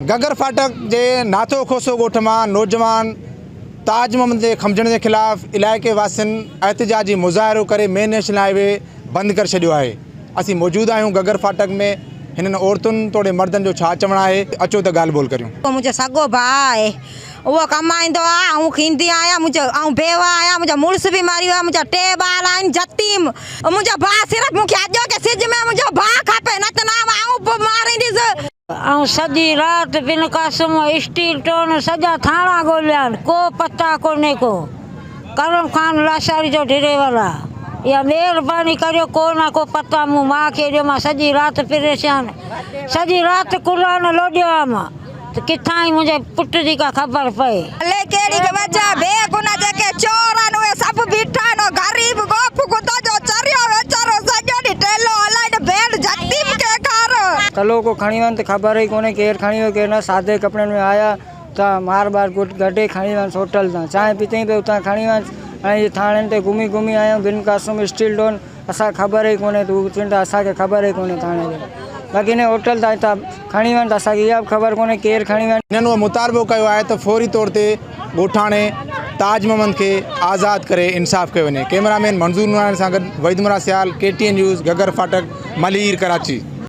गगर फाटक जे नाथो खोसो गोठ मां नौजवान ताज मोहम्मद के खमजण के खिलाफ इलाके वासिन एहतजाजी मुज़ाहिरो करे मेन नेशनल हाईवे बंद कर छॾियो आहे। असीं मौजूद आहियूं गगर फाटक में। हिननि औरतुनि तोड़े मर्दनि जो छा चवणु आहे, अचो त ॻाल्हि ॿोल करियूं। मुंहिंजो सॻो भाउ आहे, उहो कमाईंदो आहे, आउं खींदी आहियां, आउं बेवा आहियां, मुंहिंजा मुड़ुस बि मरी वियो, मुंहिंजा 2 ॿार आहिनि जतीम। मुंहिंजो भाउ सिर्फ़ु मूंखे अॼो के सिज में मुंहिंजो भाउ खपे, न त आउं बि मारींदसि। ऐं सॼी राति बिन क़ासिम स्टील टोन सॼा थाणा ॻोल्हिया आहिनि, को पता कोन्हे को। करम ख़ान लाशारी जो ड्राइवर आहे। इहा महिरबानी करियो, को न को पता मूं माउ खे ॾियो। मां सॼी राति परेशान, सॼी राति क़ुरान लोॾियो आहे मां, त किथां ई मुंहिंजे पुट जी का ख़बर पए। हले कहिड़ी वजह बेगुनाह जेके चोर आहिनि उहे सभु बीठा आहिनि। ग़रीब गोप कुतो जो चरियो वेचारो सॼो ॾींहुं टेलो हलाए भेण जतीम के घर। कलो को खणी वञ त ख़बर ई कोन्हे केरु खणी वियो केरु न। सादे कपिड़नि में आया त मार बार गॾे खणी वञ होटल तां, चांहि पीतई पिए उतां खणी वञ। ऐं इहे थाणनि ते घुमी घुमी आहियूं बिन क़ासिम स्टील टोन, असां ख़बर ई कोन्हे। तूं चवनि था असांखे ख़बर ई कोन्हे थाणे जो, बाक़ी हिन होटल तां हितां खणी वञ त असांखे इहा बि ख़बर कोन्हे केरु खणी वञ। हिननि उहो मुतालबो कयो आहे त फौरी तौर ते ॻोठाणे ताज मोहम्मद खे आज़ादु करे इंसाफ़ कयो वञे। कैमरामैन मंज़ूर नूरानी सां गॾु वहीद मुराद सियाल, KTN न्यूज़, गगर फाटक, मलीर, कराची।